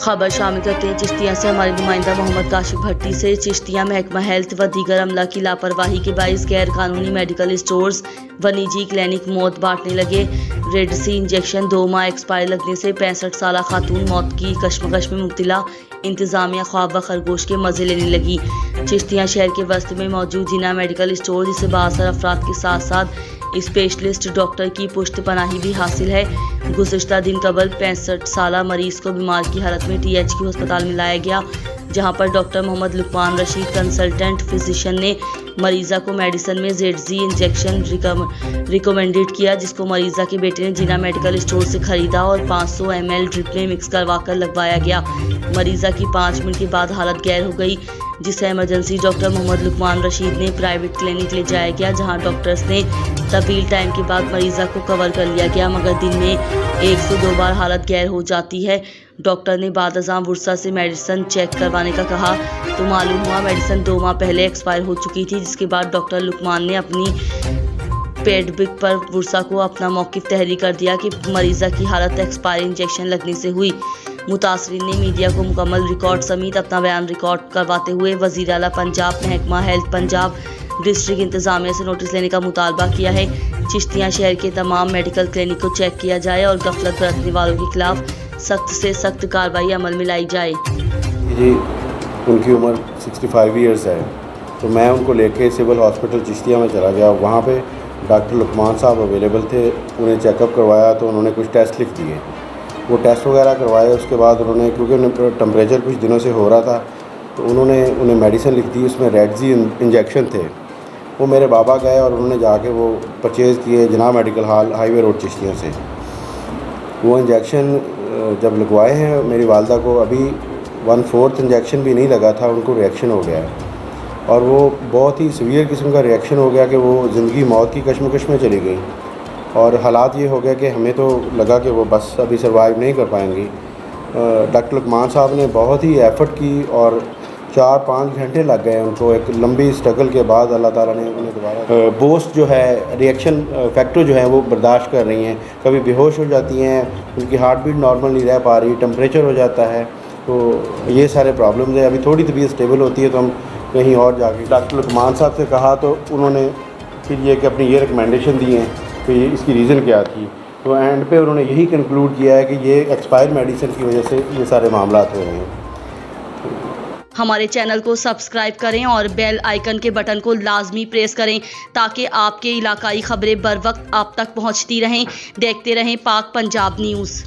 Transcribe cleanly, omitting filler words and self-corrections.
खबर शामिल करते हैं चिश्तिया से हमारे नुमाइंदा मोहम्मद काशिफ भट्टी से। चिश्तिया महकमा हेल्थ व दीगर अमला की लापरवाही के बाइस गैर कानूनी मेडिकल स्टोर्स व निजी क्लिनिक मौत बांटने लगे। रेडसी इंजेक्शन 2 माह एक्सपायर लगने से 65 साल खातून मौत की कश्मकश में मुब्तला। इंतजामिया ख्वाब व खरगोश के मजे लेने लगी। चिश्तिया शहर के वस्त में मौजूद जिना मेडिकल स्टोर जिसे 62 अफराद के साथ साथ स्पेशलिस्ट डॉक्टर की पुश्त पनाही भी हासिल है। गुज़िश्ता दिन कबल 65 साला मरीज को बीमार की हालत में THQ अस्पताल में लाया गया, जहां पर doctor Mohammed Luqman Rashid consultant physician ने मरीज़ा को मेडिसिन में ZZ इंजेक्शन रिकमेंडेड किया, जिसको मरीज़ा के बेटे ने जिना मेडिकल स्टोर से खरीदा और 500 ml ड्रिप में मिक्स करवाकर लगवाया गया। मरीज़ा की 5 मिनट के बाद हालत गैर हो गई, जिसे इमरजेंसी डॉक्टर मोहम्मद लुकमान रशीद ने प्राइवेट क्लिनिक ले जाया गया, जहां डॉक्टर्स ने तवील टाइम के बाद मरीज़ा को कवर कर लिया गया, मगर दिन में 1 से 2 बार हालत गैर हो जाती है। डॉक्टर ने बाद अज़ां बुरसा से मेडिसिन चेक करवाने का कहा तो मालूम हुआ मेडिसिन 2 माह पहले एक्सपायर हो चुकी थी, जिसके बाद डॉक्टर लुकमान ने अपनी पेडबिक पर बुरसा को अपना मौक़िफ़ तहरीर कर दिया कि मरीज़ा की हालत एक्सपायर इंजेक्शन लगने से हुई। मुतासरीन ने मीडिया को मुकम्मल रिकॉर्ड समेत अपना बयान रिकॉर्ड करवाते हुए वज़ीर आला पंजाब महकमा हेल्थ पंजाब डिस्ट्रिक्ट इंतज़ामिया से नोटिस लेने का मुतालबा किया है। चिश्तिया शहर के तमाम मेडिकल क्लिनिक को चेक किया जाए और गफलत बरतने वालों के खिलाफ सख्त से सख्त कार्रवाई अमल में लाई जाए। जी उनकी उम्र 65 ईयर्स है, तो मैं उनको लेके सिविल हॉस्पिटल चिश्तिया में चला गया। वहाँ पे डॉक्टर लुकमान साहब अवेलेबल थे, उन्हें चेकअप करवाया तो उन्होंने कुछ टेस्ट लिख दिए। वो टेस्ट वगैरह करवाए, उसके बाद उन्होंने, क्योंकि उन्हें टेम्परेचर कुछ दिनों से हो रहा था, तो उन्होंने उन्हें मेडिसिन लिख दी, उसमें रेडजी इंजेक्शन थे। वो मेरे बाबा गए और उन्होंने जाके वो परचेज़ किए जना medical hall highway road Chishtiya से। वो इंजेक्शन जब लगवाए हैं मेरी वालदा को, अभी 1/4 इंजेक्शन भी नहीं लगा था, उनको रिएक्शन हो गया है और वो बहुत ही सीवियर किस्म का रिएक्शन हो गया कि वो ज़िंदगी मौत की कश्मकश में चली गई। और हालात ये हो गया कि हमें तो लगा कि वो बस अभी सर्वाइव नहीं कर पाएंगी। डॉक्टर लुकमान साहब ने बहुत ही एफ़र्ट की और 4-5 घंटे लग गए उनको। एक लंबी स्ट्रगल के बाद अल्लाह ताला ने उन्हें दोबारा बोस्ट जो है, रिएक्शन फैक्टर जो है वो बर्दाश्त कर रही हैं। कभी बेहोश हो जाती हैं, उनकी हार्ट बीट नॉर्मल नहीं रह पा रही, टेम्परेचर हो जाता है, तो ये सारे प्रॉब्लम्स हैं। अभी थोड़ी तबीयत स्टेबल होती है तो हम कहीं और जाके डॉक्टर लुकमान साहब से कहा तो उन्होंने फिर ये कि अपनी ये रिकमेंडेशन दी हैं कि ये इसकी रीज़न क्या थी। तो एंड पे उन्होंने यही कंक्लूड किया है कि ये एक्सपायर मेडिसिन की वजह से ये सारे मामला हो रहे हैं। हमारे चैनल को सब्सक्राइब करें और बेल आइकन के बटन को लाजमी प्रेस करें ताकि आपके इलाकाई खबरें बर वक्त आप तक पहुंचती रहें। देखते रहें पाक पंजाब न्यूज़।